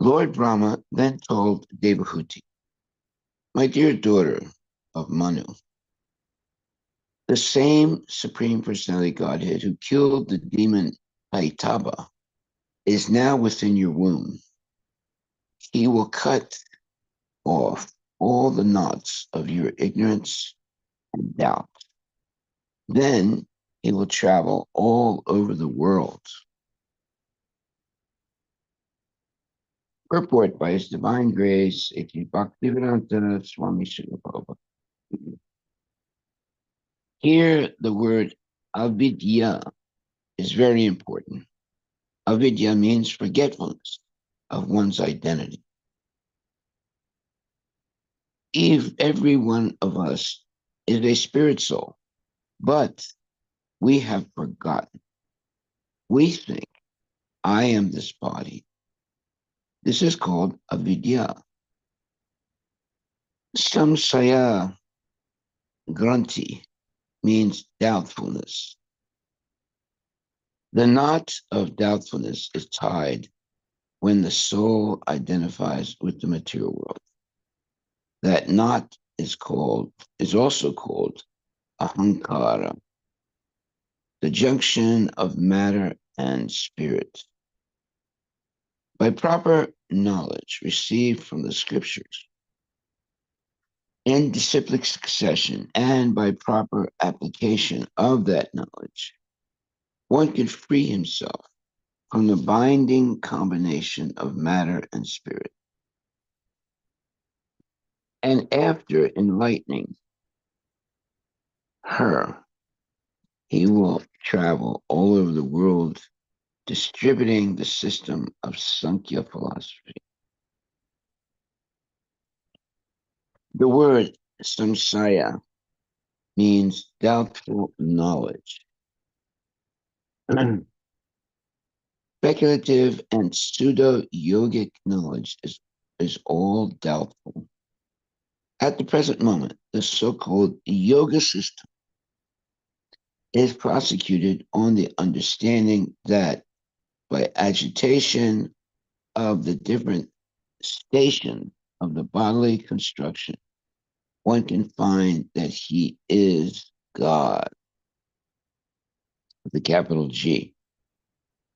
Lord Brahma then told Devahuti, my dear daughter of Manu, the same Supreme Personality Godhead who killed the demon Haitaba is now within your womb. He will cut off all the knots of your ignorance and doubt. Then he will travel all over the world. Purport by His Divine Grace, A.T. Bhaktivedanta Swami Srila Prabhupada. Here, the word avidya is very important. Avidya means forgetfulness of one's identity. Every one of us is a spirit soul, but we have forgotten. We think, I am this body. This is called avidya. Samsaya granti means doubtfulness. The knot of doubtfulness is tied when the soul identifies with the material world. That knot is also called ahankara, the junction of matter and spirit. By proper knowledge received from the scriptures, in disciplic succession, and by proper application of that knowledge, one can free himself from the binding combination of matter and spirit. And after enlightening her, he will travel all over the world distributing the system of Sankhya philosophy. The word samsaya means doubtful knowledge. Speculative and pseudo-yogic knowledge is all doubtful. At the present moment, the so-called yoga system is prosecuted on the understanding that by agitation of the different stations of the bodily construction, one can find that he is God, with a capital G.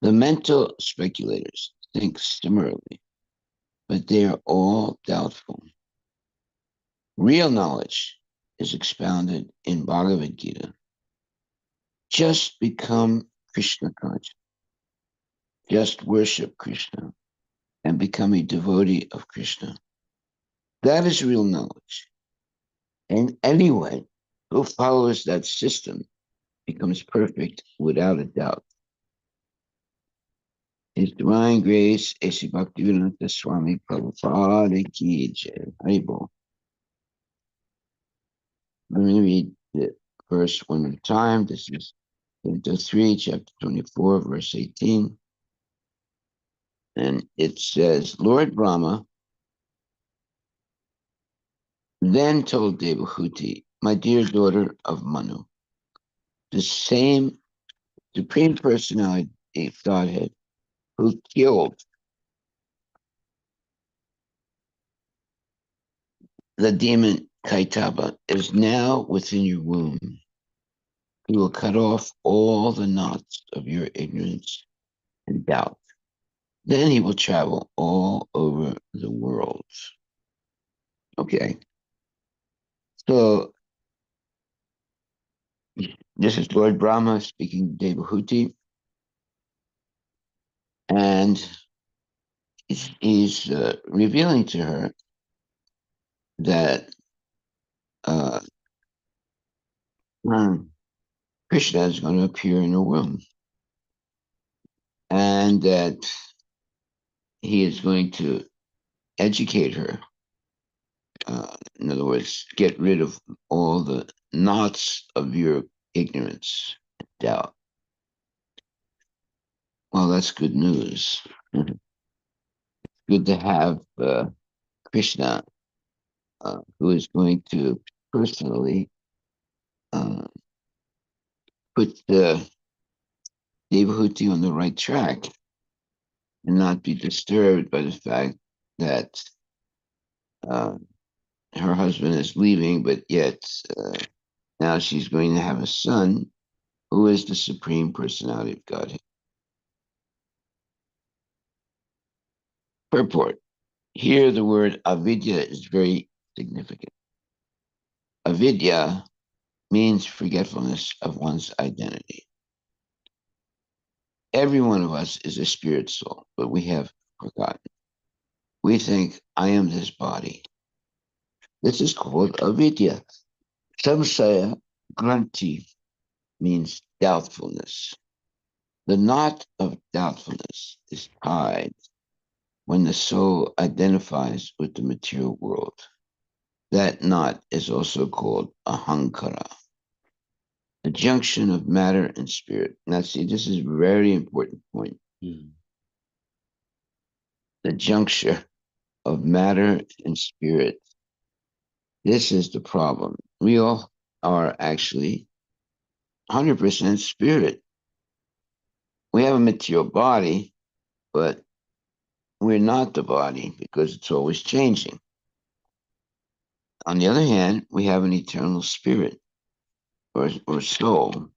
The mental speculators think similarly, but they are all doubtful. Real knowledge is expounded in Bhagavad Gita. Just become Krishna conscious. Just worship Krishna and become a devotee of Krishna. That is real knowledge. And anyone who follows that system becomes perfect without a doubt. His Divine Grace, A.C. Bhaktivedanta Swami Prabhupada Ki Jai. Haribol. Let me read the verse one at a time. This is Canto 3, chapter 24, verse 18. And it says, Lord Brahma then told Devahuti, my dear daughter of Manu, the same Supreme Personality of Godhead who killed the demon Kaitaba is now within your womb. He will cut off all the knots of your ignorance and doubt. Then he will travel all over the world. Okay. So this is Lord Brahma speaking to Devahuti. And he's revealing to her that Krishna is going to appear in her womb. And that he is going to educate her. In other words, get rid of all the knots of your ignorance and doubt. Well, that's good news. Good to have Krishna, who is going to personally put Devahuti on the right track. and not be disturbed by the fact that uh, her husband is leaving, but yet now she's going to have a son who is the Supreme Personality of Godhead. Purport. Here, the word avidya is very significant. Avidya means forgetfulness of one's identity. Every one of us is a spirit soul, but we have forgotten. We think, I am this body. This is called avidya. Samsaya granti means doubtfulness. The knot of doubtfulness is tied when the soul identifies with the material world. That knot is also called ahankara, the junction of matter and spirit. Now, see, this is a very important point. The juncture of matter and spirit. This is the problem. We all are actually 100% spirit. We have a material body, but we're not the body because it's always changing. On the other hand, we have an eternal spirit or soul.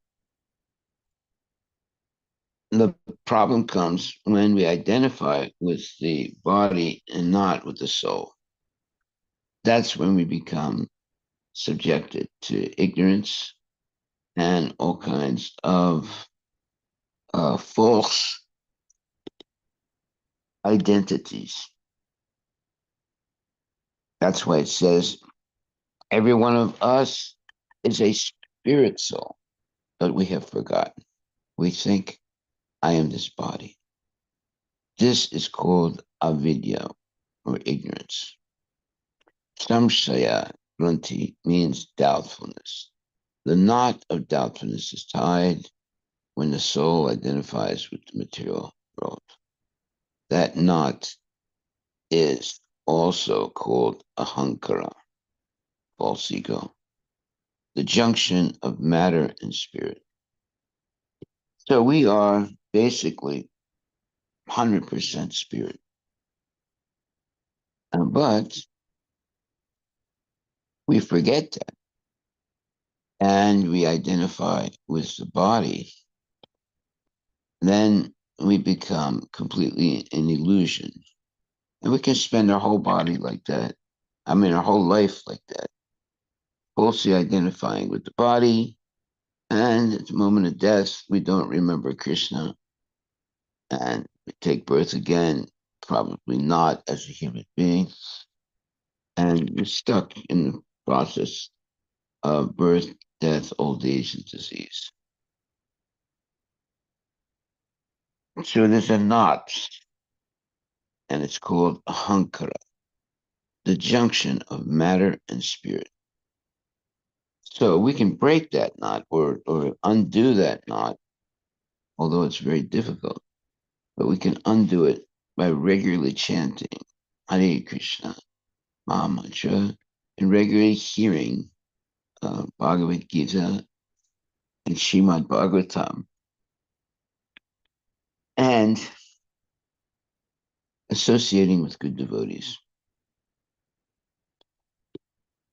The problem comes when we identify with the body and not with the soul. That's when we become subjected to ignorance and all kinds of false identities. That's why it says every one of us is a spirit soul, but we have forgotten. We think, I am this body. This is called avidya or ignorance. Samshaya grunti means doubtfulness. The knot of doubtfulness is tied when the soul identifies with the material world. That knot is also called ahankara, false ego, the junction of matter and spirit. So we are basically 100% spirit. But we forget that and we identify with the body. Then we become completely an illusion. And we can spend our whole body like that. I mean, our whole life like that, falsely identifying with the body. And at the moment of death, we don't remember Krishna. And we take birth again, probably not as a human being. And we're stuck in the process of birth, death, old age, and disease. So there's a knot, and it's called ahankara, the junction of matter and spirit. So we can break that knot or undo that knot, although it's very difficult. But we can undo it by regularly chanting Hare Krishna, Mahamantra, and regularly hearing Bhagavad Gita and Srimad Bhagavatam, and associating with good devotees.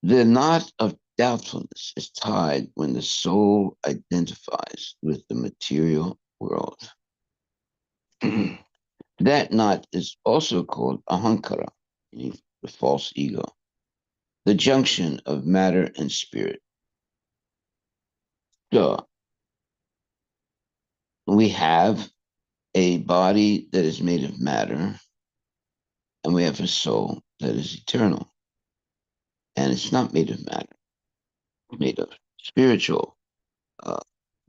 The knot of doubtfulness is tied when the soul identifies with the material world. That knot is also called ahankara, meaning the false ego, the junction of matter and spirit. So we have a body that is made of matter, and we have a soul that is eternal. And it's not made of matter, it's made of spiritual, uh,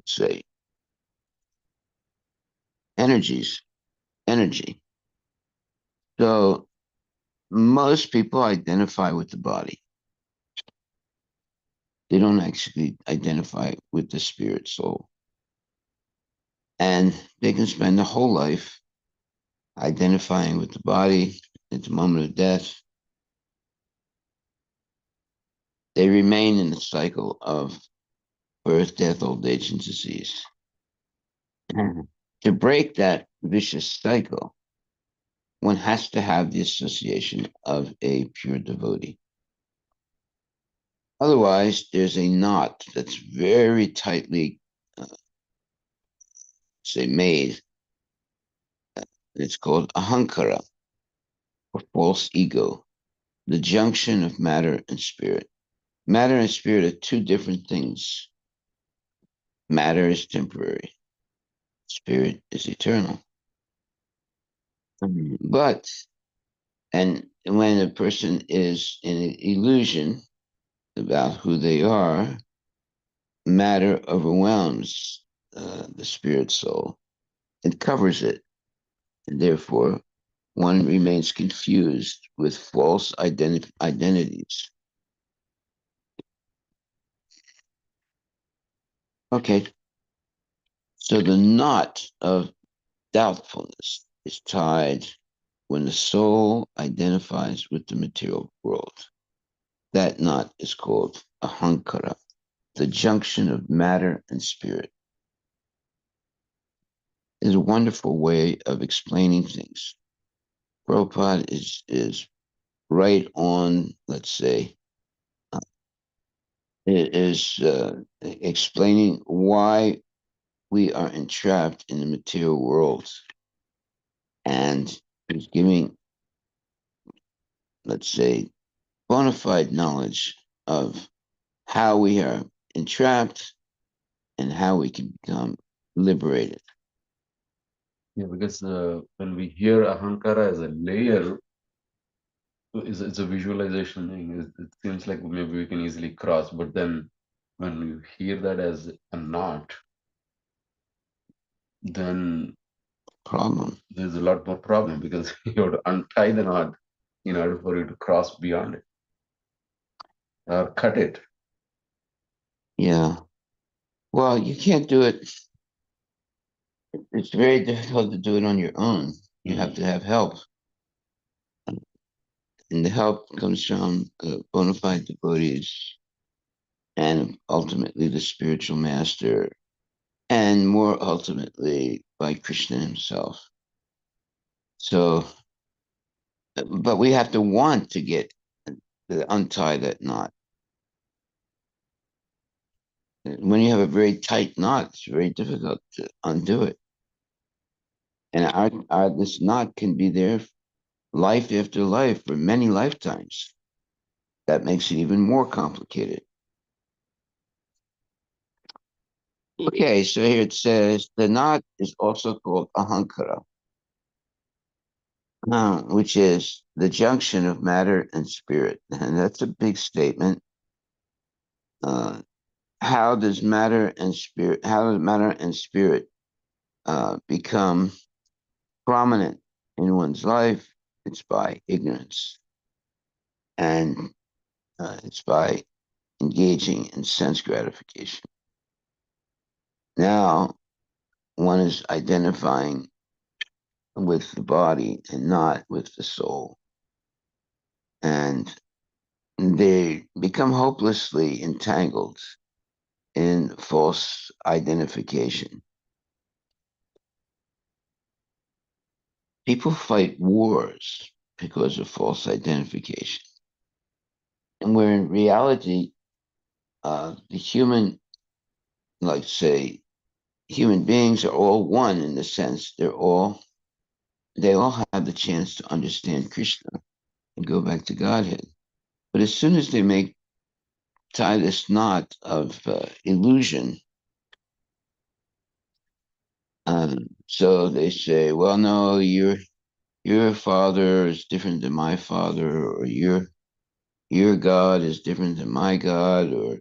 say, energy. So most people identify with the body. They don't actually identify with the spirit soul. And they can spend their whole life identifying with the body at the moment of death. They remain in the cycle of birth, death, old age, and disease. To break that vicious cycle, one has to have the association of a pure devotee. Otherwise, there's a knot that's very tightly, uh, say, made. It's called ahankara, or false ego, the junction of matter and spirit. Matter and spirit are two different things. Matter is temporary, spirit is eternal. But, and when a person is in an illusion about who they are, matter overwhelms the spirit soul. It covers it, and therefore one remains confused with false identities. Okay, so the knot of doubtfulness is tied when the soul identifies with the material world. That knot is called ahankara, the junction of matter and spirit. Is a wonderful way of explaining things. Prabhupada is right on, let's say, is explaining why we are entrapped in the material world, and is giving, let's say, bona fide knowledge of how we are entrapped and how we can become liberated. Yeah, because when we hear ahankara as a layer, it's a visualization thing. It seems like maybe we can easily cross, but then when you hear that as a knot, then Problem. there's a lot more problem because you have to untie the knot in order for you to cross beyond it or cut it. Yeah. Well, you can't do it. It's very difficult to do it on your own. You have to Mm. have help. And the help comes from bona fide devotees and ultimately the spiritual master, and more ultimately by Krishna himself. So, but we have to want to get to untie that knot. When you have a very tight knot, it's very difficult to undo it. And this knot can be there life after life for many lifetimes. That makes it even more complicated. Okay, so here it says the knot is also called ahankara, which is the junction of matter and spirit. And that's a big statement. Uh, how does matter and spirit become prominent in one's life? It's by ignorance, and it's by engaging in sense gratification. Now, one is identifying with the body and not with the soul. And they become hopelessly entangled in false identification. People fight wars because of false identification. And where in reality, the human, like say, human beings are all one in the sense they all have the chance to understand Krishna and go back to Godhead. But as soon as they make tie this knot of illusion, so they say, well, no, your father is different than my father, or your God is different than my God, or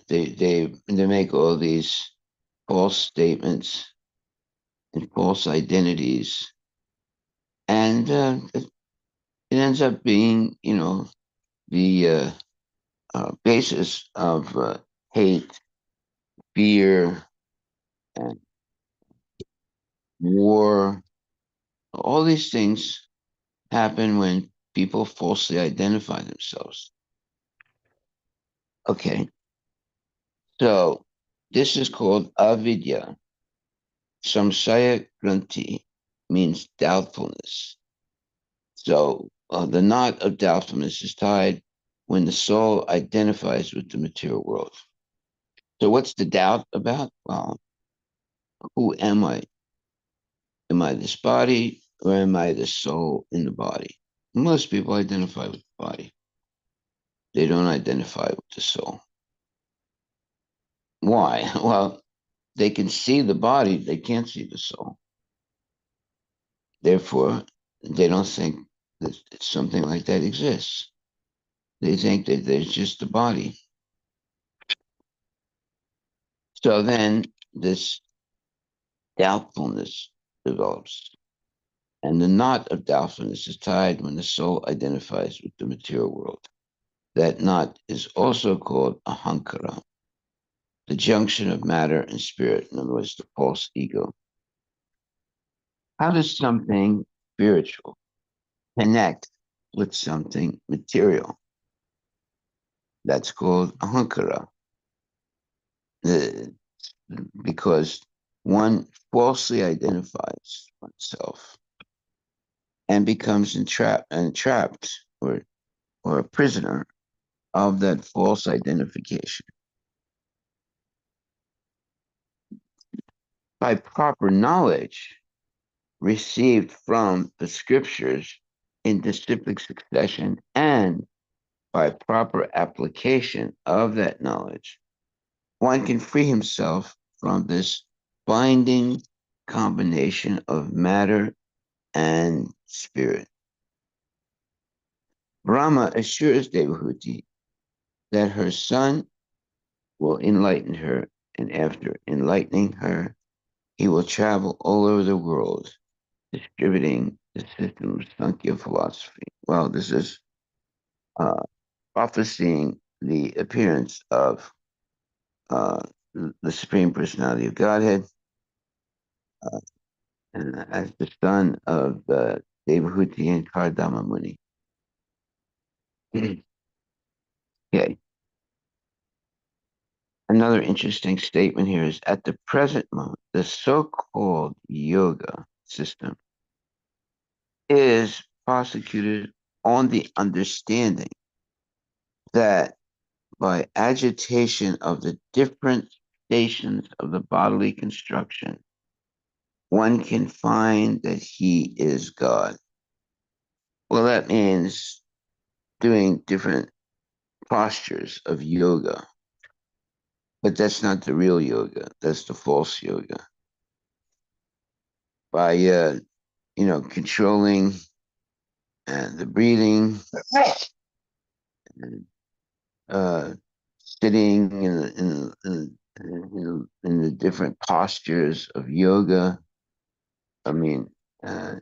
they make all these false statements and false identities, and it ends up being, the basis of hate, fear, and war. All these things happen when people falsely identify themselves. Okay, so this is called avidya. Samsaya granti means doubtfulness. So the knot of doubtfulness is tied when the soul identifies with the material world. So what's the doubt about? Well, who am I? Am I this body or am I the soul in the body? Most people identify with the body. They don't identify with the soul. Why? Well, they can see the body, they can't see the soul. Therefore, they don't think that something like that exists. They think that there's just the body. So then this doubtfulness develops. And the knot of doubtfulness is tied when the soul identifies with the material world. That knot is also called ahankara, the junction of matter and spirit, in other words, the false ego. How does something spiritual connect with something material? That's called ahankara, because one falsely identifies oneself and becomes entrapped or a prisoner of that false identification. By proper knowledge received from the scriptures in disciplic succession and by proper application of that knowledge, one can free himself from this binding combination of matter and spirit. Brahma assures Devahuti that her son will enlighten her, and after enlightening her, he will travel all over the world distributing the system of Sankhya philosophy. Well, this is uh, prophesying the appearance of uh, the Supreme Personality of Godhead uh, as the son of Devahuti and Kardama Muni. Okay. Another interesting statement here is at the present moment, the so called yoga system is prosecuted on the understanding that by agitation of the different stations of the bodily construction, one can find that he is God. Well, that means doing different postures of yoga, but that's not the real yoga. That's the false yoga. By controlling the breathing, and, sitting in the different postures of yoga. I mean, uh,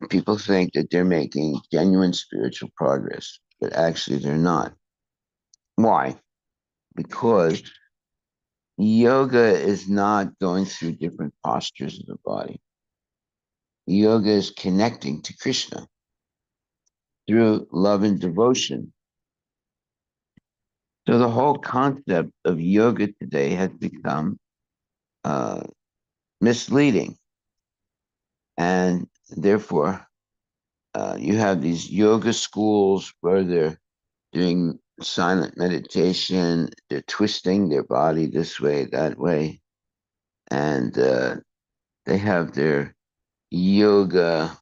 people think that they're making genuine spiritual progress, but actually they're not. Why? Because yoga is not going through different postures of the body. Yoga is connecting to Krishna through love and devotion. So the whole concept of yoga today has become uh, misleading. And therefore, you have these yoga schools where they're doing silent meditation, they're twisting their body this way, that way, and they have their yoga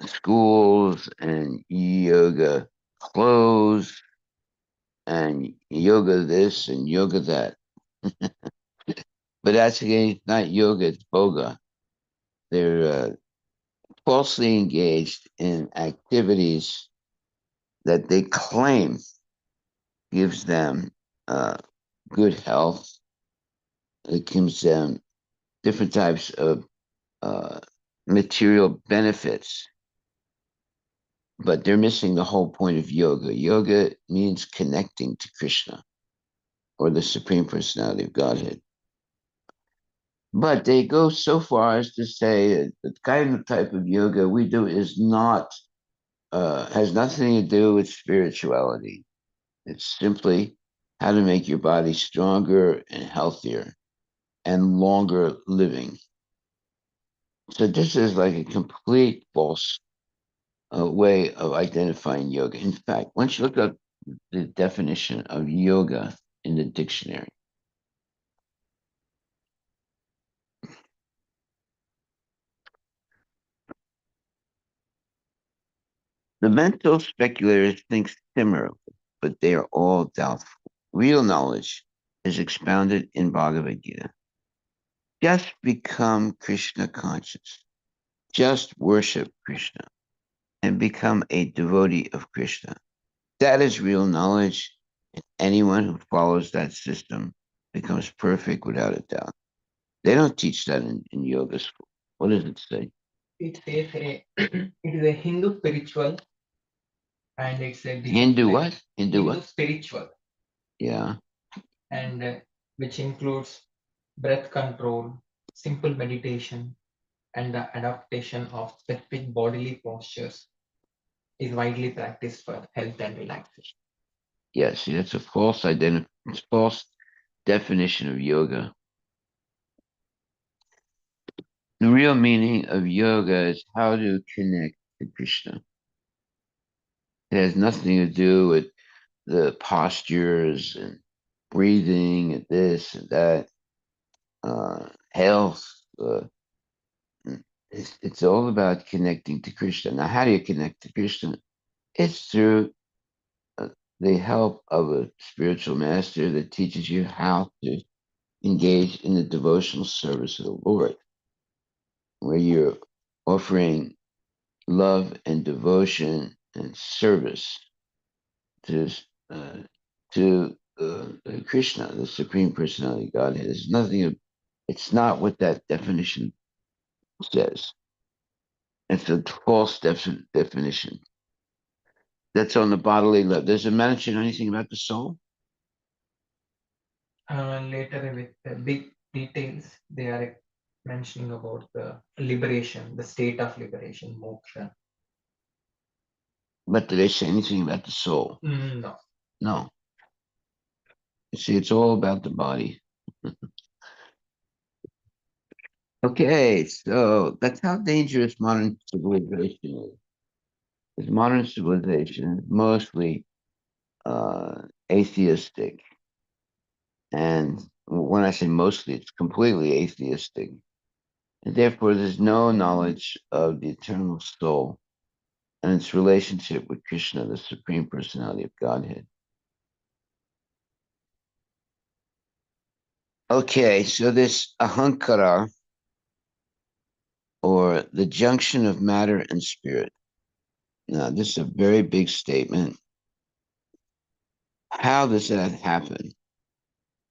schools and yoga clothes and yoga this and yoga that. But actually, it's not yoga, it's boga. They're falsely engaged in activities that they claim gives them uh, good health. It gives them different types of uh, material benefits, but they're missing the whole point of yoga. Yoga means connecting to Krishna or the Supreme Personality of Godhead. But they go so far as to say the kind of type of yoga we do is not has nothing to do with spirituality. It's simply how to make your body stronger and healthier and longer living. So this is like a complete false. a way of identifying yoga. In fact, once you look up the definition of yoga in the dictionary, the mental speculators think similarly, but they are all doubtful. Real knowledge is expounded in Bhagavad Gita. Just become Krishna conscious. Just worship Krishna and become a devotee of Krishna. That is real knowledge. And anyone who follows that system becomes perfect without a doubt. They don't teach that in yoga school. What does it say? It says it is a Hindu spiritual and it's a Hindu discipline. what? Hindu Hindu what? spiritual Yeah. and which includes breath control, simple meditation, and the adaptation of specific bodily postures is widely practiced for health and relaxation. Yeah, see, that's a false definition of yoga. The real meaning of yoga is how to connect to Krishna. It has nothing to do with the postures and breathing and this and that, health. It's all about connecting to Krishna. Now, how do you connect to Krishna? It's through uh, the help of a spiritual master that teaches you how to engage in the devotional service of the Lord, where you're offering love and devotion and service to uh, to Krishna, the Supreme Personality of Godhead. There's nothing. It's not what that definition says. It's a false definition. That's on the bodily level. Does it mention anything about the soul? Later, with the big details, they are mentioning about the liberation, the state of liberation, moksha. But do they say anything about the soul? No. No. You see, it's all about the body. Okay, so that's how dangerous modern civilization is. Because modern civilization is mostly atheistic. And when I say mostly, it's completely atheistic. And therefore, there's no knowledge of the eternal soul and its relationship with Krishna, the Supreme Personality of Godhead. Okay, so this ahankara, or the junction of matter and spirit. Now, this is a very big statement. How does that happen?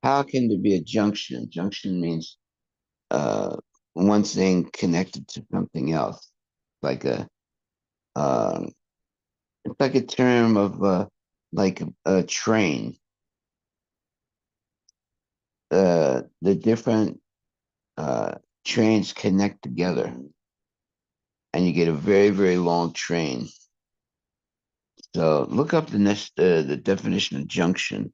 How can there be a junction? Junction means uh, one thing connected to something else, like uh, it's like a term of like a train. The different uh, trains connect together, and you get a very very long train. So look up the definition of junction.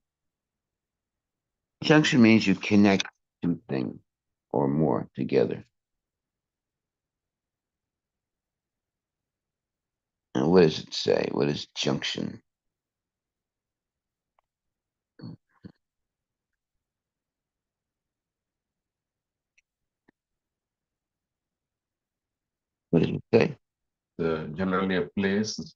Junction means you connect two things or more together. And what does it say? What is junction? What does it say? Generally a place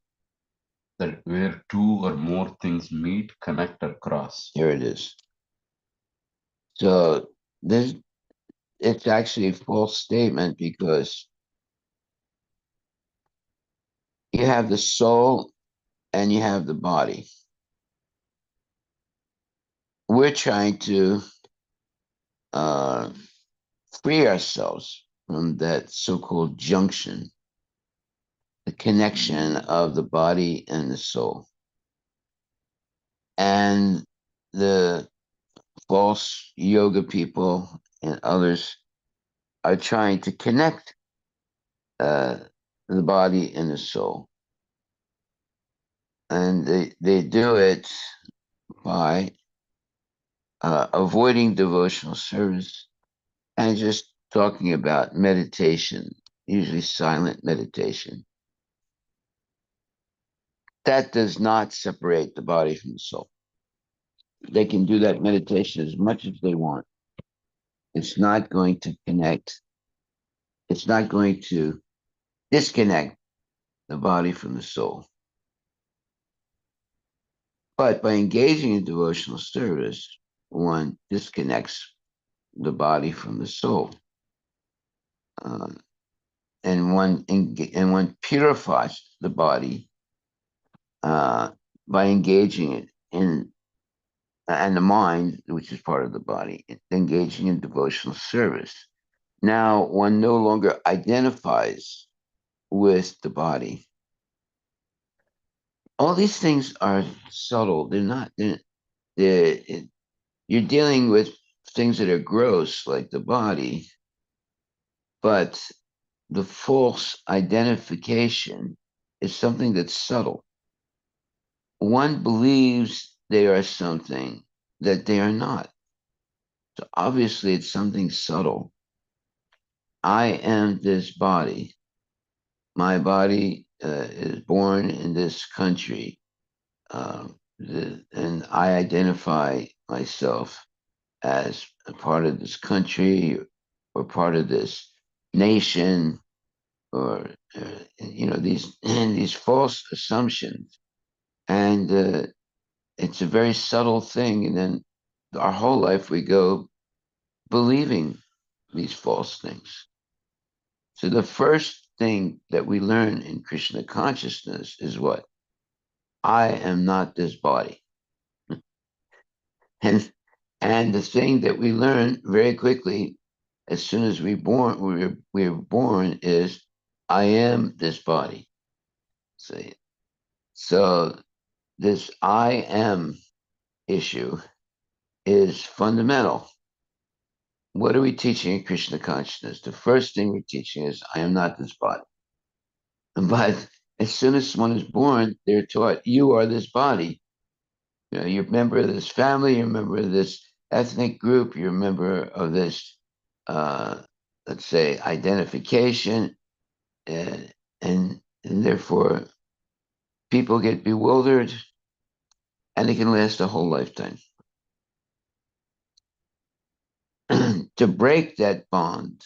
that where two or more things meet, connect, or cross. Here it is. So this it's actually a false statement because you have the soul and you have the body. We're trying to uh, free ourselves from that so-called junction, the connection of the body and the soul. And the false yoga people and others are trying to connect uh, the body and the soul. And they do it by avoiding devotional service and just talking about meditation, usually silent meditation. that does not separate the body from the soul. They can do that meditation as much as they want. It's not going to connect. It's not going to disconnect the body from the soul. But by engaging in devotional service, one disconnects the body from the soul. Uh, and one purifies the body uh, by engaging it in and the mind, which is part of the body, engaging in devotional service. Now one no longer identifies with the body. All these things are subtle. They're not. You're dealing with things that are gross, like the body, but the false identification is something that's subtle. One believes they are something that they are not. So obviously, it's something subtle. I am this body. My body is born in this country, and I identify myself as a part of this country or part of this nation, or these false assumptions, and it's a very subtle thing. And then our whole life we go believing these false things. So the first thing that we learn in Krishna consciousness is what? I am not this body. And and the thing that we learn very quickly as soon as we're born is I am this body. See? So this I am issue is fundamental. What are we teaching in Krishna consciousness? The first thing we're teaching is I am not this body. But as soon as someone is born, they're taught you are this body. You're a member of this family, you're a member of this ethnic group, you're a member of this, uh, let's say, identification, and therefore people get bewildered, and it can last a whole lifetime. To break that bond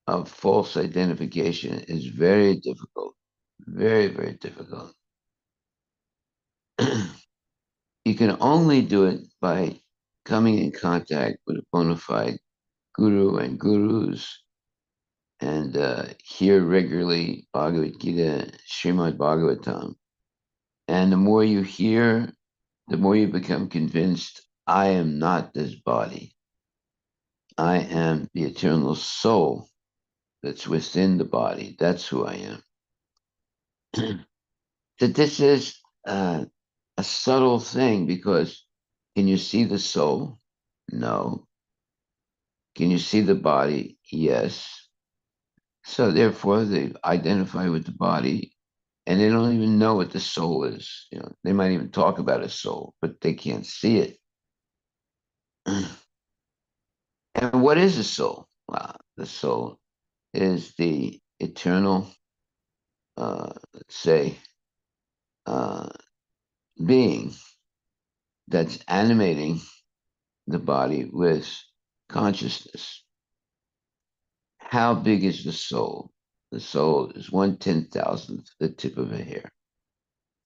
of false identification is very difficult, very, very difficult. You can only do it by coming in contact with a bona fide guru and gurus, and hear regularly Bhagavad Gita, Srimad Bhagavatam. And the more you hear, the more you become convinced, I am not this body. I am the eternal soul that's within the body. That's who I am. That this is a subtle thing, because can you see the soul? No. Can you see the body? Yes. So therefore, they identify with the body, and they don't even know what the soul is. They might even talk about a soul, but they can't see it. And what is a soul? The soul is the eternal, let's say, uh, being that's animating the body with consciousness. How big is the soul? The soul is 1/10,000th the tip of a hair.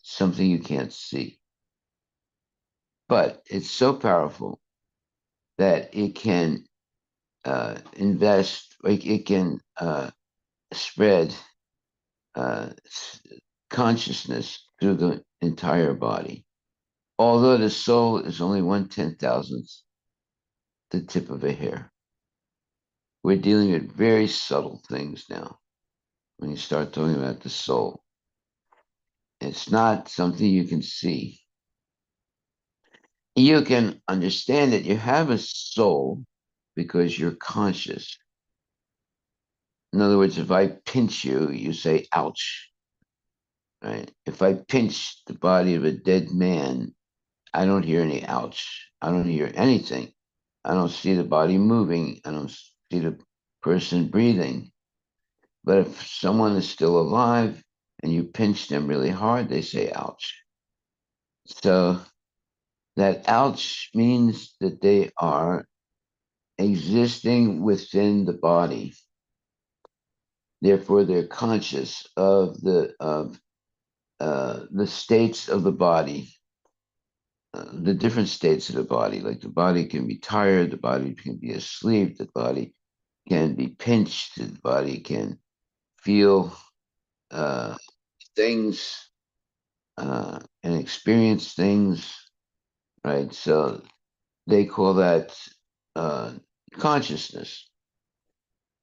Something you can't see. But it's so powerful that it can invest, like it can spread uh, consciousness through the entire body. Although the soul is only 1/10,000th the tip of a hair. We're dealing with very subtle things now when you start talking about the soul. It's not something you can see. You can understand that you have a soul because you're conscious. In other words, if I pinch you, you say, ouch. Right? If I pinch the body of a dead man, I don't hear any ouch. I don't hear anything. I don't see the body moving. I don't see the person breathing. But if someone is still alive and you pinch them really hard, they say ouch. So that ouch means that they are existing within the body. Therefore, they're conscious of the states of the body, the different states of the body. Like the body can be tired, the body can be asleep, the body can be pinched, the body can feel uh, things and experience things, right? So they call that uh, consciousness.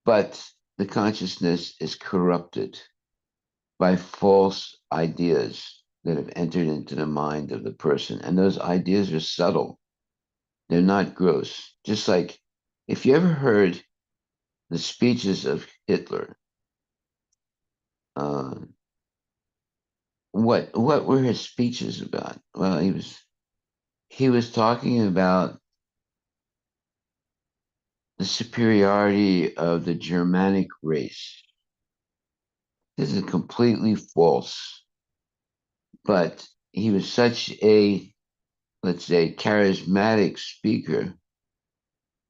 But the consciousness is corrupted by false ideas that have entered into the mind of the person. And those ideas are subtle, they're not gross. Just like if you ever heard the speeches of Hitler, uh, what were his speeches about? Well, he was talking about the superiority of the Germanic race. This is completely false, but he was such a, let's say, charismatic speaker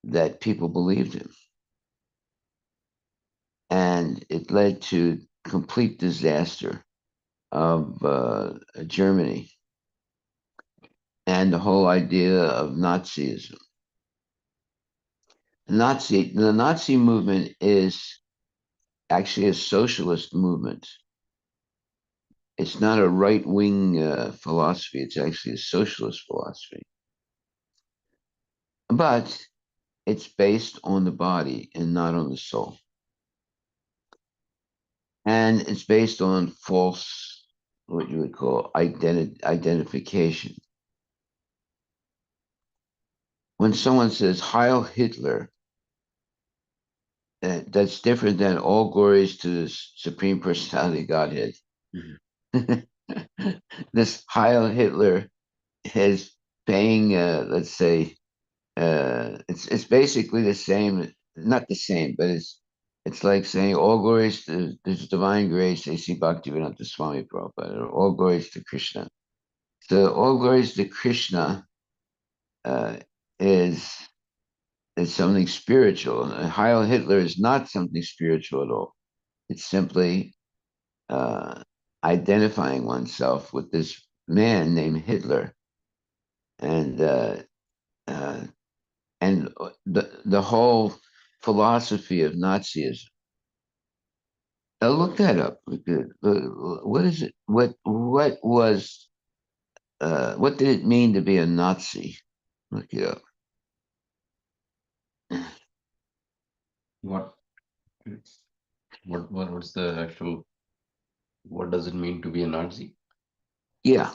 that people believed him. And it led to complete disaster of Germany and the whole idea of Nazism. The Nazi movement is actually a socialist movement. It's not a right wing philosophy, it's actually a socialist philosophy. But it's based on the body and not on the soul. And it's based on false, what you would call identification. When someone says Heil Hitler, that's different than all glories to the Supreme Personality Godhead. Mhm. This Heil Hitler is paying, let's say, it's basically the same, not the same, but it's like saying all glories to this divine grace, A.C. Bhaktivedanta Swami Prabhupada, or all glories to Krishna. So all glories to Krishna uh, is is something spiritual. Heil Hitler is not something spiritual at all. It's simply uh, identifying oneself with this man named Hitler, and uh, the whole philosophy of Nazism. Look that up. What is it? What did it mean to be a Nazi? Look it up. What what's the actual, what does it mean to be a Nazi? Yeah,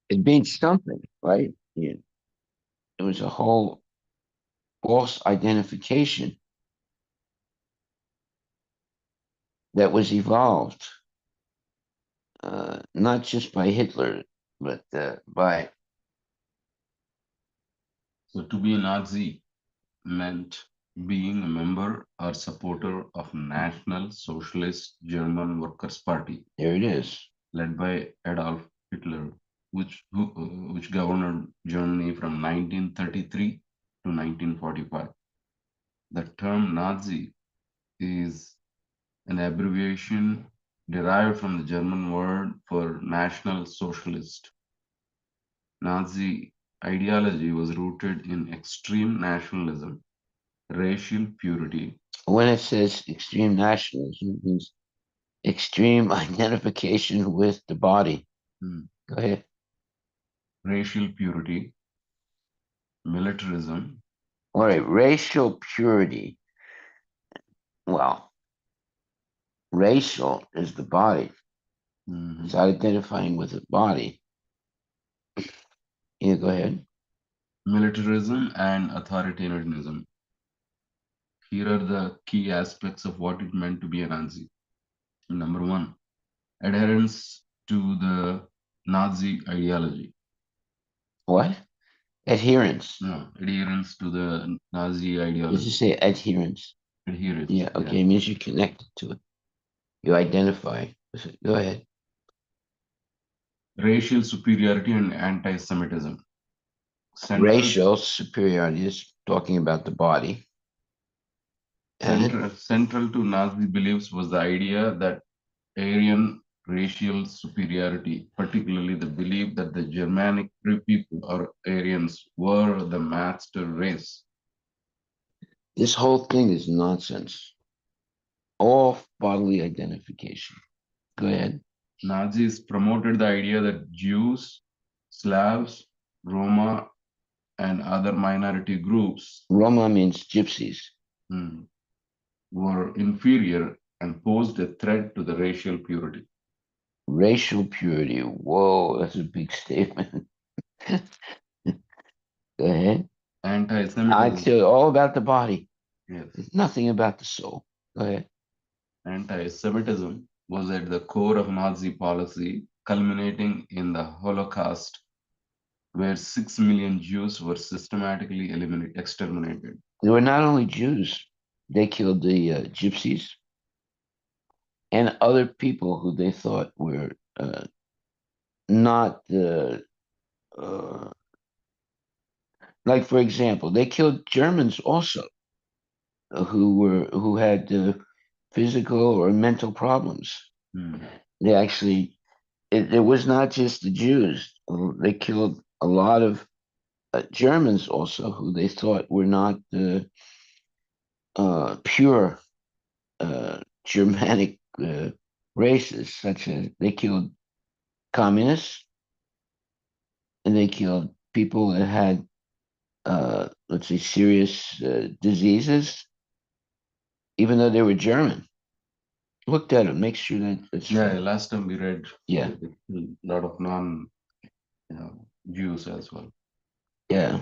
it means something, right? Yeah. It was a whole false identification that was evolved, not just by Hitler, but by So to be a Nazi meant being a member or supporter of National Socialist German Workers' Party, there it is. led by Adolf Hitler, which governed Germany from 1933 to 1945. The term Nazi is an abbreviation derived from the German word for National Socialist. Nazi ideology was rooted in extreme nationalism, racial purity, When it says extreme nationalism, it means extreme identification with the body. mm, Go ahead. racial purity, militarism, All right, racial purity. Well, racial is the body. It's mhm, identifying with the body. Yeah, go ahead. militarism, and authoritarianism. Here are the key aspects of what it meant to be a Nazi. Number one, adherence to the Nazi ideology. What? Adherence. No, adherence to the Nazi Did you ideology. say adherence? Adherence. Yeah, Yeah. okay, it means you're connected to it. You identify. Go ahead. Racial superiority and anti-Semitism. Central, Racial superiority is talking about the body. And central to Nazi beliefs was the idea that Aryan racial superiority, particularly the belief that the Germanic people or Aryans were the master race. this whole thing is nonsense. All bodily identification. Go ahead. Nazis promoted the idea that Jews, Slavs, Roma, and other minority groups Roma means gypsies. hmm, were inferior and posed a threat to the racial purity. Racial purity. Whoa, that's a big statement. Go ahead. I Anti-Semitism, tell you all about the body. yes, There's nothing about the soul. Go ahead. anti-Semitism was at the core of Nazi policy, culminating in the Holocaust, where 6 million Jews were systematically exterminated. They were not only Jews, they killed the gypsies and other people who they thought were not uh, like, for example, they killed Germans also who had physical or mental problems. Hmm. They actually it was not just the Jews. They killed a lot of Germans also who they thought were not pure Germanic races, such as they killed communists and they killed people that had, let's say, serious diseases, even though they were German. Looked at it, make sure that it's Yeah, true. last time we read Yeah, a lot of non Jews as well. yeah.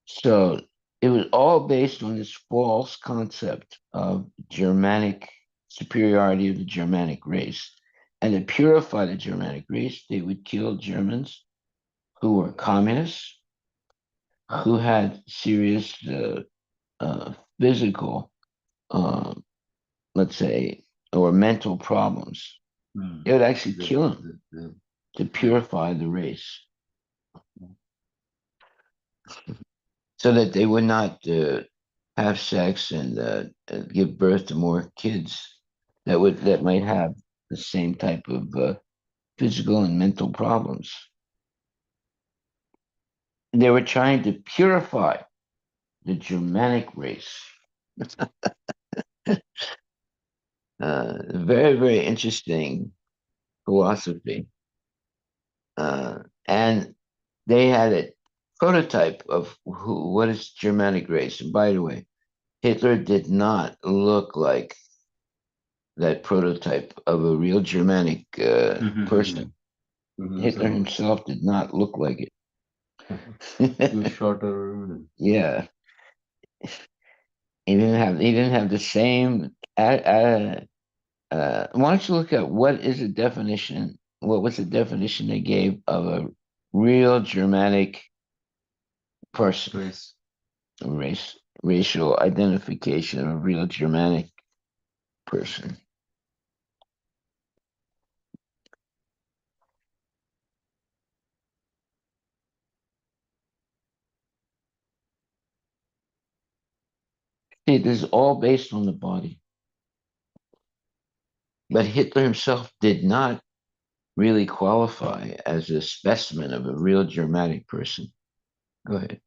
So it was all based on this false concept of Germanic superiority of the Germanic race. And to purify the Germanic race, they would kill Germans who were communists, who had serious uh, physical, uh, let's say, or mental problems. Hmm. They would actually The, kill them the, to purify the race so that they would not have sex and give birth to more kids that might have the same type of physical and mental problems. They were trying to purify the Germanic race. Very, very interesting philosophy. And they had a prototype of what is Germanic race. And by the way, Hitler did not look like that prototype of a real Germanic person. Hitler so himself did not look like he was it. shorter. Yeah, he didn't have the same. Why don't you look at what is the definition? What was the definition they gave of a real Germanic person? Race. Racial identification of a real Germanic person. See, this is all based on the body. But Hitler himself did not really qualify as a specimen of a real Germanic person. Go ahead.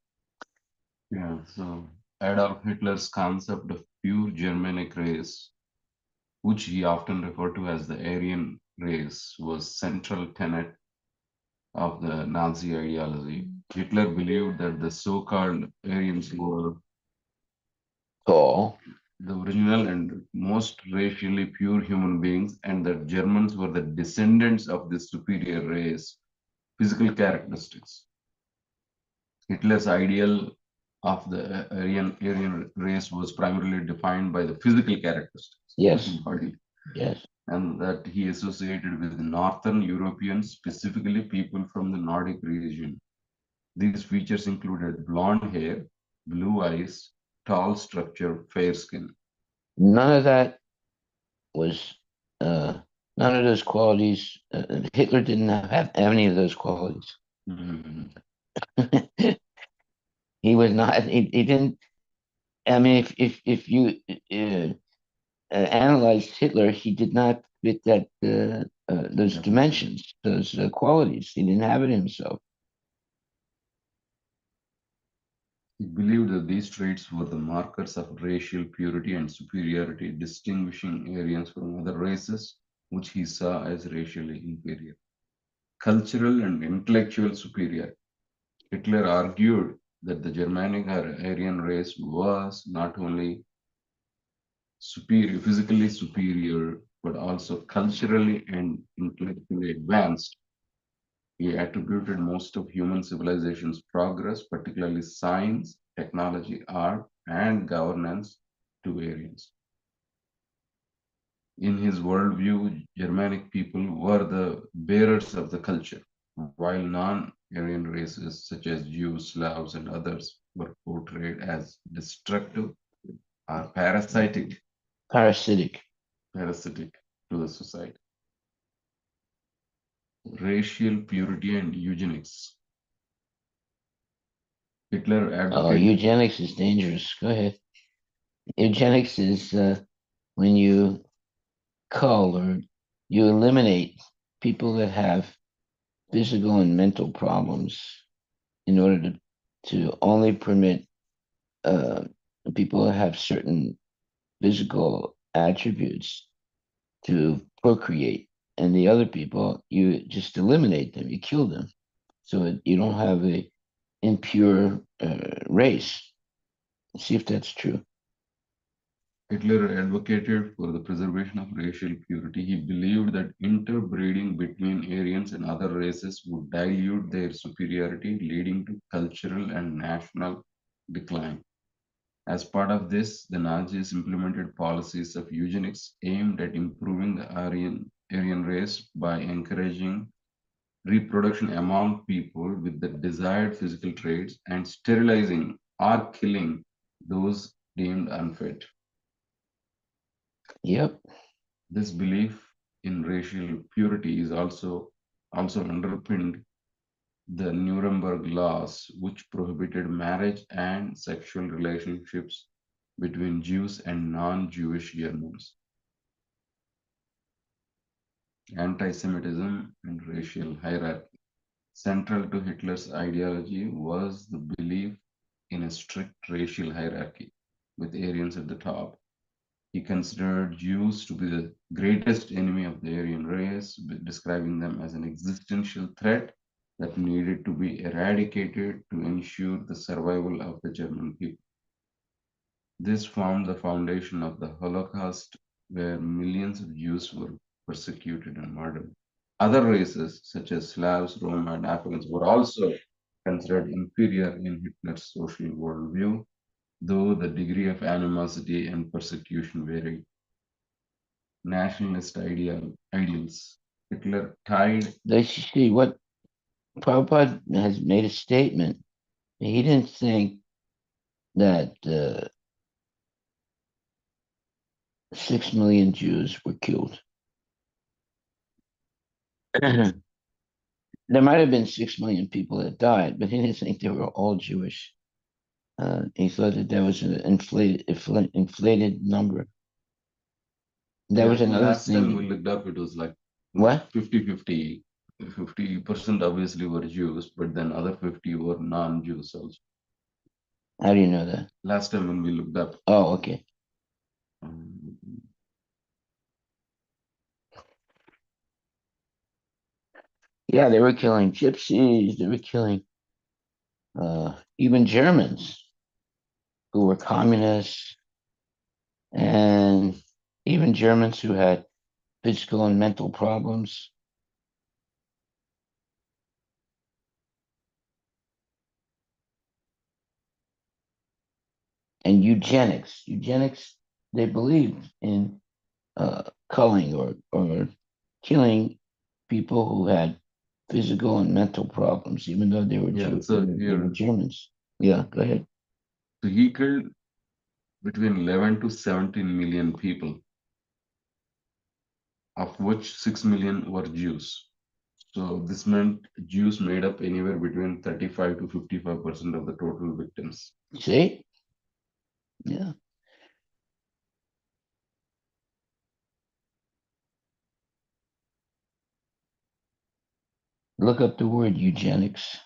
Yeah, so Adolf Hitler's concept of pure Germanic race, which he often referred to as the Aryan race, was central tenet of the Nazi ideology. Hitler believed that the so-called Aryans were Tall. the original and most racially pure human beings, and that Germans were the descendants of this superior race. Physical characteristics. Hitler's ideal of the Aryan race was primarily defined by the physical characteristics of Yes. the body, Yes. and that he associated with Northern Europeans, specifically people from the Nordic region. These features included blonde hair, blue eyes, tall structure, fair skin. None of that was, uh, none of those qualities. Hitler didn't have any of those qualities. Mhm. He was not. He didn't. I mean, if you uh, analyzed Hitler, he did not fit that those Definitely. dimensions, those qualities. He didn't have it himself. He believed that these traits were the markers of racial purity and superiority, distinguishing Aryans from other races, which he saw as racially inferior. Cultural and intellectual superiority. Hitler argued that the Germanic or Aryan race was not only superior, physically superior, but also culturally and intellectually advanced. He attributed most of human civilization's progress, particularly science, technology, art, and governance, to Aryans. In his worldview, Germanic people were the bearers of the culture, while non Aryan races such as Jews, Slavs, and others were portrayed as destructive or Parasitic. parasitic to the society. Racial purity and eugenics. Hitler Oh, advocated. eugenics is dangerous. Go ahead. Eugenics is when you cull or you eliminate people that have physical and mental problems in order to only permit uh, people that have certain physical attributes to procreate. And the other people, you just eliminate them, you kill them. So you don't have a impure race. See if that's true. Hitler advocated for the preservation of racial purity. He believed that interbreeding between Aryans and other races would dilute their superiority, leading to cultural and national decline. As part of this, the Nazis implemented policies of eugenics aimed at improving the Aryan race by encouraging reproduction among people with the desired physical traits and sterilizing or killing those deemed unfit. Yep. This belief in racial purity is also underpinned the Nuremberg laws, which prohibited marriage and sexual relationships between Jews and non-Jewish Germans. Anti-Semitism and racial hierarchy. Central to Hitler's ideology was the belief in a strict racial hierarchy, with Aryans at the top. He considered Jews to be the greatest enemy of the Aryan race, describing them as an existential threat that needed to be eradicated to ensure the survival of the German people. This formed the foundation of the Holocaust, where millions of Jews were persecuted and murdered. Other races, such as Slavs, Roma, and Afghans, were also considered inferior in Hitler's social worldview, though the degree of animosity and persecution varied. Nationalist ideals. Hitler tied. Let's see what Prabhupada has made a statement. He didn't think that 6 million Jews were killed. There might have been 6 million people that died, but he didn't think they were all Jewish. He thought that that was an inflated number. That Yeah, was I think another last time we thing. looked up, it was like What? 50-50. 50% obviously were Jews, but then other 50 were non-Jews also. How do you know that? Last time when we looked up. Oh, okay. um, Yeah, they were killing gypsies. They were killing even Germans who were communists, and even Germans who had physical and mental problems. And eugenics. Eugenics, they believed in culling or killing people who had physical and mental problems, even though they were yeah, Jew, so they were here, Germans. Yeah, go ahead. so he killed between 11 to 17 million people, of which 6 million were Jews. So this meant Jews made up anywhere between 35 to 55% of the total victims. See? Yeah. Look up the word eugenics.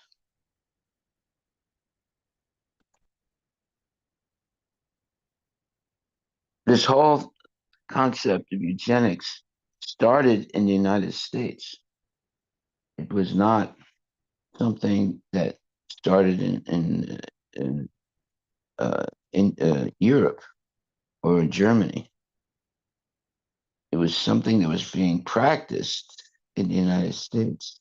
This whole concept of eugenics started in the United States. It was not something that started in, Europe or in Germany. It was something that was being practiced in the United States.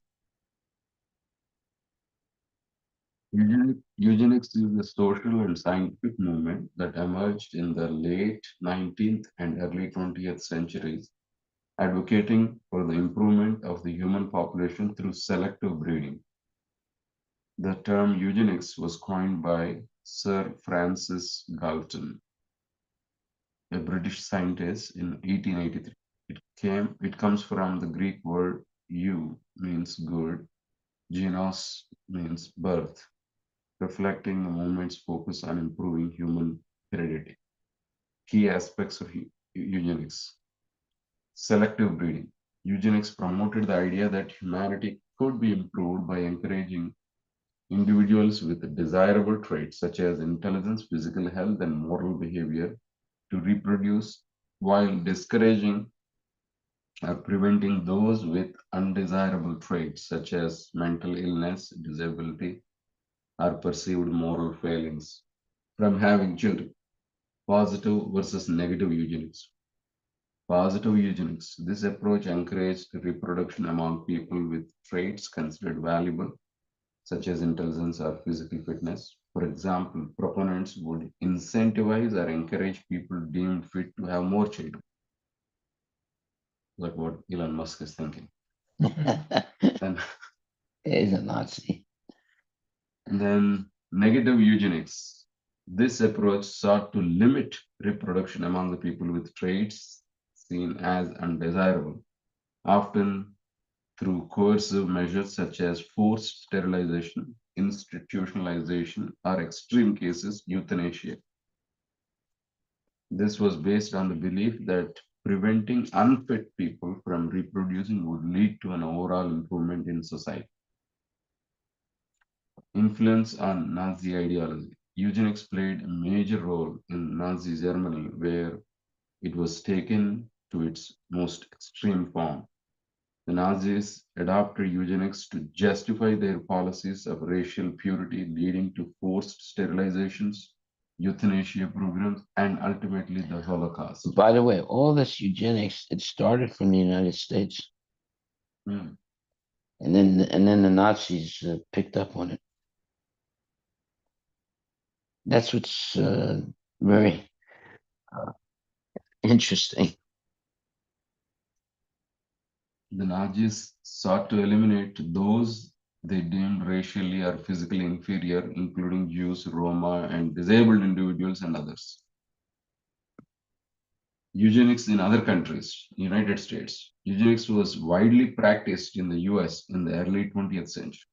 Eugenics is a social and scientific movement that emerged in the late 19th and early 20th centuries, advocating for the improvement of the human population through selective breeding. The term eugenics was coined by Sir Francis Galton, a British scientist, in 1883. It comes from the Greek word eu means good, genos means birth, reflecting the movement's focus on improving human heredity. Key aspects of eugenics. Selective breeding. Eugenics promoted the idea that humanity could be improved by encouraging individuals with desirable traits such as intelligence, physical health, and moral behavior to reproduce, while discouraging or preventing those with undesirable traits such as mental illness, disability, or perceived moral failings from having children. Positive versus negative eugenics. Positive eugenics. This approach encouraged reproduction among people with traits considered valuable, such as intelligence or physical fitness. For example, proponents would incentivize or encourage people deemed fit to have more children, like what Elon Musk is thinking. And He's a Nazi. then negative eugenics. This approach sought to limit reproduction among the people with traits seen as undesirable, often through coercive measures such as forced sterilization, institutionalization, or extreme cases, euthanasia. This was based on the belief that preventing unfit people from reproducing would lead to an overall improvement in society. Influence on Nazi ideology. Eugenics played a major role in Nazi Germany, where it was taken to its most extreme form. The Nazis adopted eugenics to justify their policies of racial purity, leading to forced sterilizations, euthanasia programs, and ultimately the Holocaust. By the way, all this eugenics, it started from the United States, Hmm. and then the Nazis picked up on it. That's what's very uh, interesting. The Nazis sought to eliminate those they deemed racially or physically inferior, including Jews, Roma, and disabled individuals and others. Eugenics in other countries, United States. Eugenics was widely practiced in the US in the early 20th century,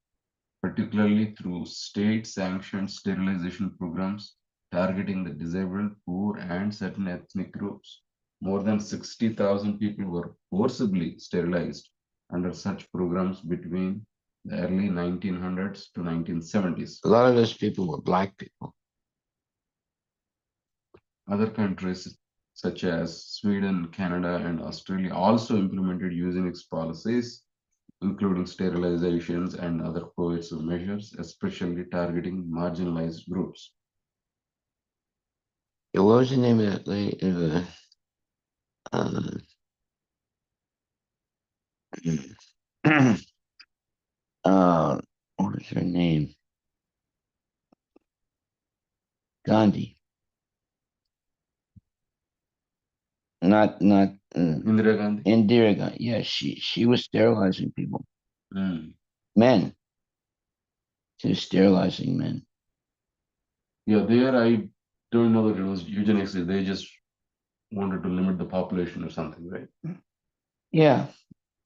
particularly through state-sanctioned sterilization programs targeting the disabled, poor, and certain ethnic groups. More than 60,000 people were forcibly sterilized under such programs between the early 1900s to 1970s. A lot of those people were black people. Other countries such as Sweden, Canada, and Australia also implemented eugenics policies, including sterilizations and other coercive measures, especially targeting marginalized groups. Yeah, what was the name of that lady? Uh, what was her name? Gandhi. Not Indira Gandhi. Indira Gandhi. Yeah, she was sterilizing people, Mm. men. She was sterilizing men. Yeah, there I don't know that it was eugenics. They just wanted to limit the population or something, right? Yeah,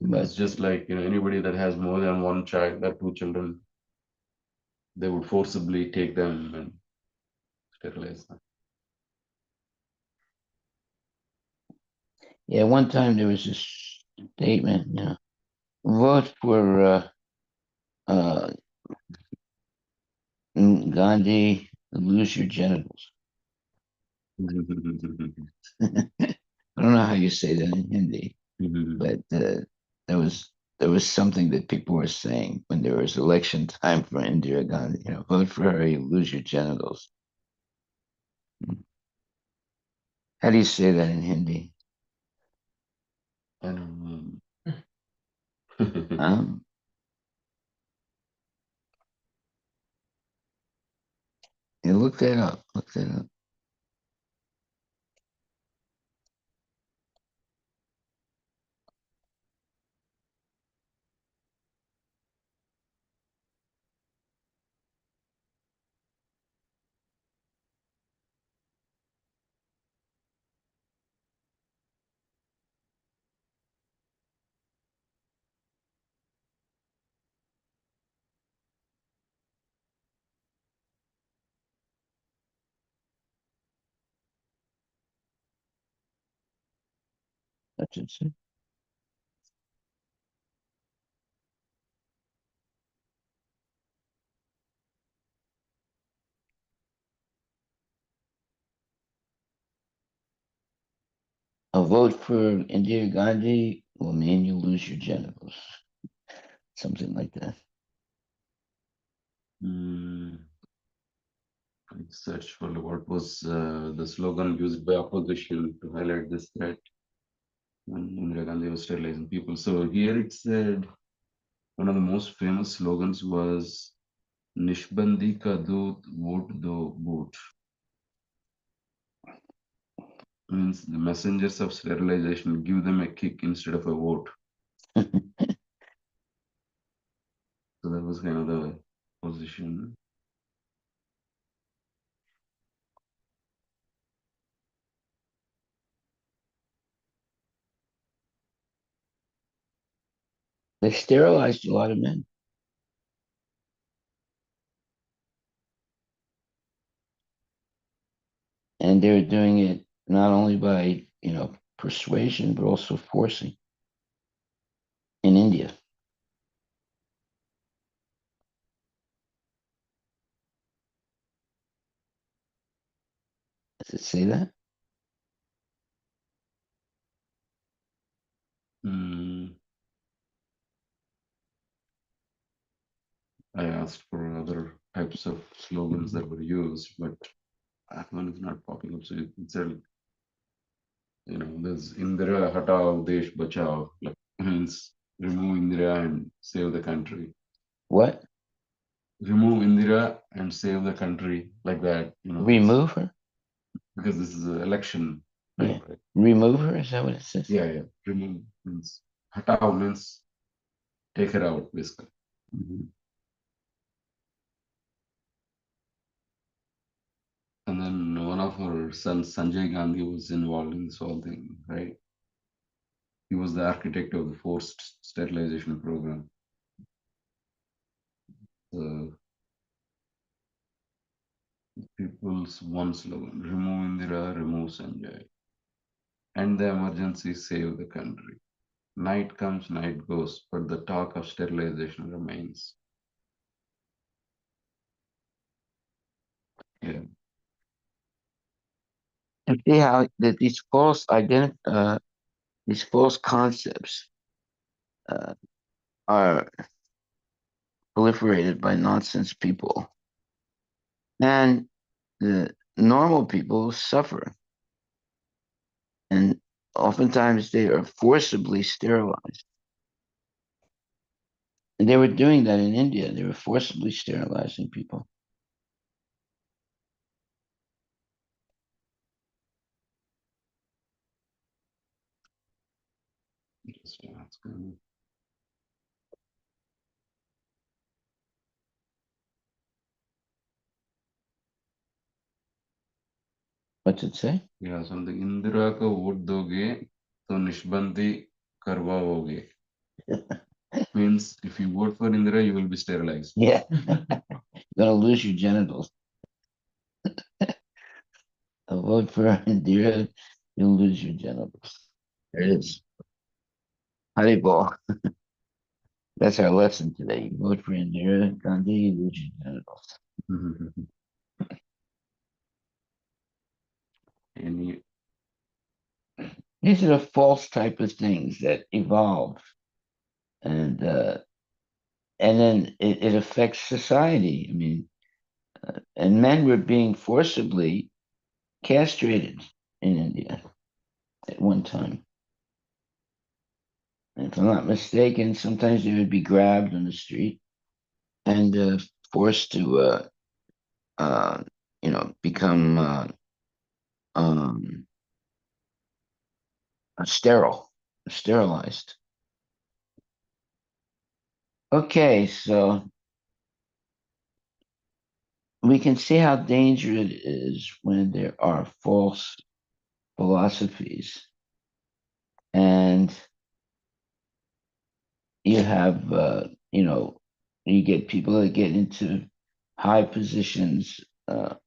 It's but just like anybody that has more than one child, or two children, they would forcibly take them and sterilize them. yeah, one time there was this statement, vote for uh, Gandhi, lose your genitals. I don't know how you say that in Hindi, but there was there was something that people were saying when there was election time for Indira Gandhi. Vote for her, you lose your genitals. How do you say that in Hindi? And Um, yeah, look that up. Look that up. That's it. A vote for Indira Gandhi will mean you lose your genitals. Something like that. I searched for what was the slogan used by opposition to highlight this threat when Indira Gandhi was sterilizing people. So here it said one of the most famous slogans was Nishbandi ka doot, vote do boot. Means the messengers of sterilization give them a kick instead of a vote. So that was kind of the position. They sterilized a lot of men. And they're doing it not only by, persuasion, but also forcing in India. Does it say that? I asked for other types of slogans that were used, but that one is not popping up. So it's a, there's Indira Hatao Desh Bachao, like means remove Indira and save the country. What? Remove Indira and save the country, like that. Remove her? Because this is an election Yeah. time, right? Remove her? Is that what it says? Yeah. Remove means Hatao means take her out, basically. Mhm. And then one of her sons, Sanjay Gandhi, was involved in this whole thing, right? He was the architect of the forced sterilization program. The people's one slogan: remove Indira, remove Sanjay. And the emergency, save the country. Night comes, night goes, but the talk of sterilization remains. Yeah. And see how that these false concepts uh, are proliferated by nonsense people, and the normal people suffer, and oftentimes they are forcibly sterilized. And they were doing that in India. They were forcibly sterilizing people. That's good. What's it say? Yeah, something. Indira का vote दोगे तो निशबंदी करवाओगे. Means if you vote for Indira, you will be sterilized. Yeah. You're gonna lose your genitals. A vote for Indira, you'll lose your genitals. There it is. Honeyball. That's our lesson today. You vote for Indira Gandhi, you lose your genitals. Any, These are the false type of things that evolve, and then it affects society. I mean, and men were being forcibly castrated in India at one time. And if I'm not mistaken, sometimes they would be grabbed on the street and forced to, uh, become um, sterile, sterilized. Okay, so we can see how dangerous it is when there are false philosophies, and you have, you get people that get into high positions of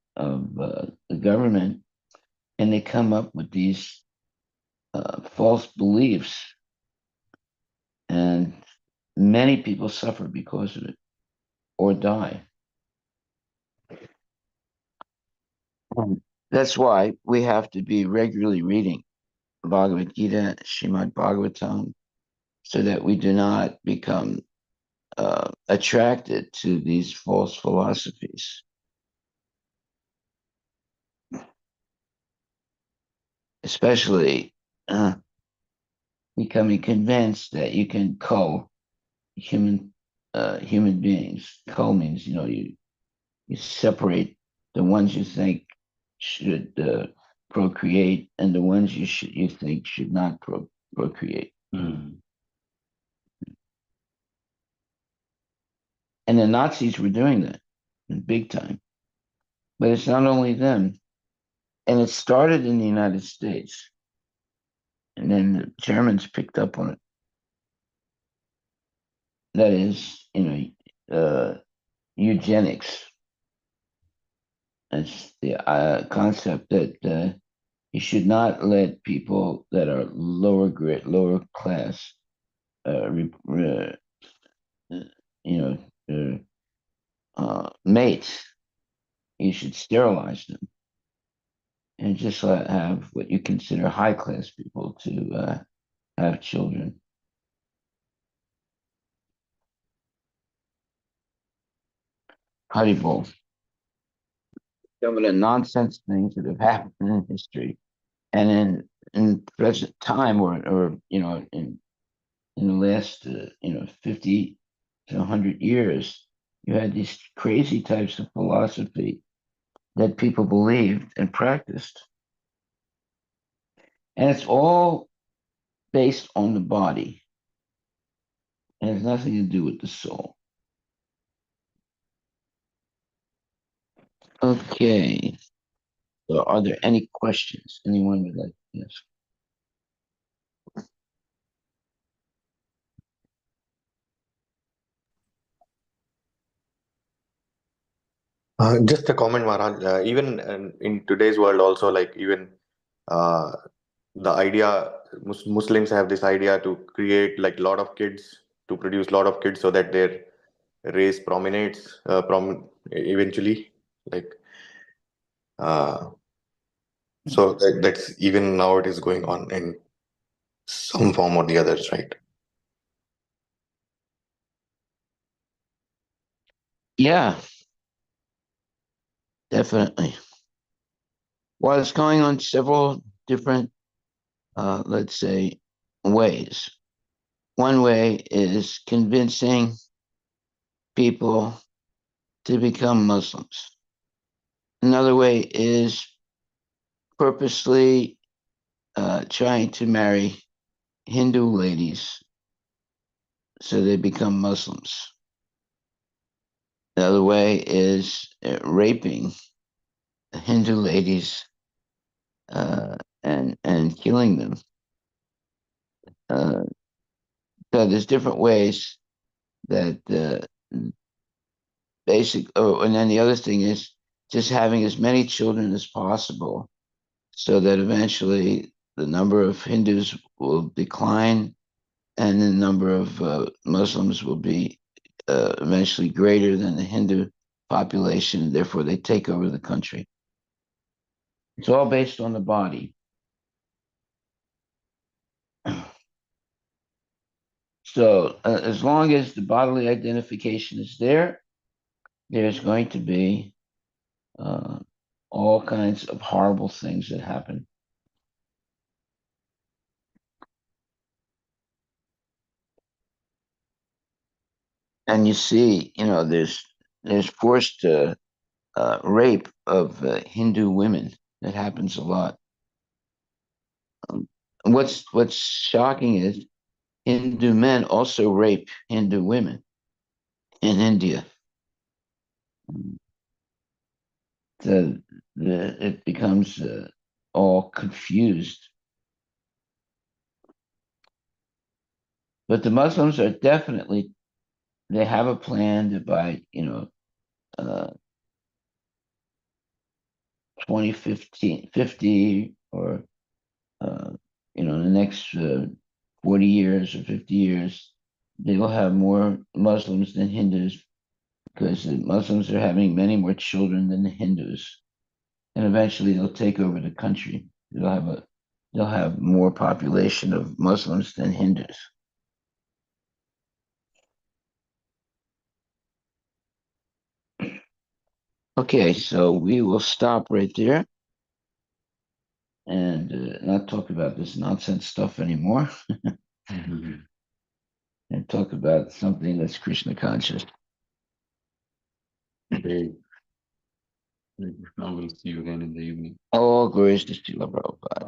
the government, and they come up with these false beliefs, and many people suffer because of it or die. And that's why we have to be regularly reading Bhagavad Gita, Srimad Bhagavatam, so that we do not become attracted to these false philosophies, especially becoming convinced that you can cull human human beings. Cull means you separate the ones you think should procreate and the ones you think should not procreate. And the Nazis were doing that in big time. But it's not only them. And it started in the United States. And then the Germans picked up on it. That is, eugenics. That's the concept that you should not let people that are lower grade, lower class, uh, you know, mates. You should sterilize them and just have what you consider high class people to have children. Haribol. Some of the nonsense things that have happened in history, and in present time, or in the last 50 to 100 years, you had these crazy types of philosophy that people believed and practiced, and it's all based on the body. It has nothing to do with the soul. Okay. So are there any questions anyone would like to ask? Just a comment, Maharaj. Even in today's world, also, like, even uh, the idea, Muslims have this idea to create like a lot of kids, to produce a lot of kids so that their race prominates eventually. Like, uh, so that's even now it is going on in some form or the others, right? Yeah, definitely. Well, it's going on several different, let's say, ways. One way is convincing people to become Muslims. Another way is purposely trying to marry Hindu ladies so they become Muslims. Another way is raping Hindu ladies and killing them. Uh, so there's different ways that basic. Oh, and then the other thing is just having as many children as possible, so that eventually the number of Hindus will decline, and the number of Muslims will be eventually greater than the Hindu population. Therefore, they take over the country. It's all based on the body. So as long as the bodily identification is there, there's going to be uh, all kinds of horrible things that happen. And you see, there's forced rape of Hindu women. That happens a lot. What's shocking is Hindu men also rape Hindu women in India. The, it becomes all confused. But the Muslims are definitely, they have a plan to by, uh, 2015, 50, or, uh, in the next 40 years or 50 years, they will have more Muslims than Hindus because the Muslims are having many more children than the Hindus. And eventually they'll take over the country. They'll have more population of Muslims than Hindus. Okay, so we will stop right there and not talk about this nonsense stuff anymore Mhm. and talk about something that's Krishna conscious. Okay. Now we'll see you again in the evening. All glories to Srila Prabhupada.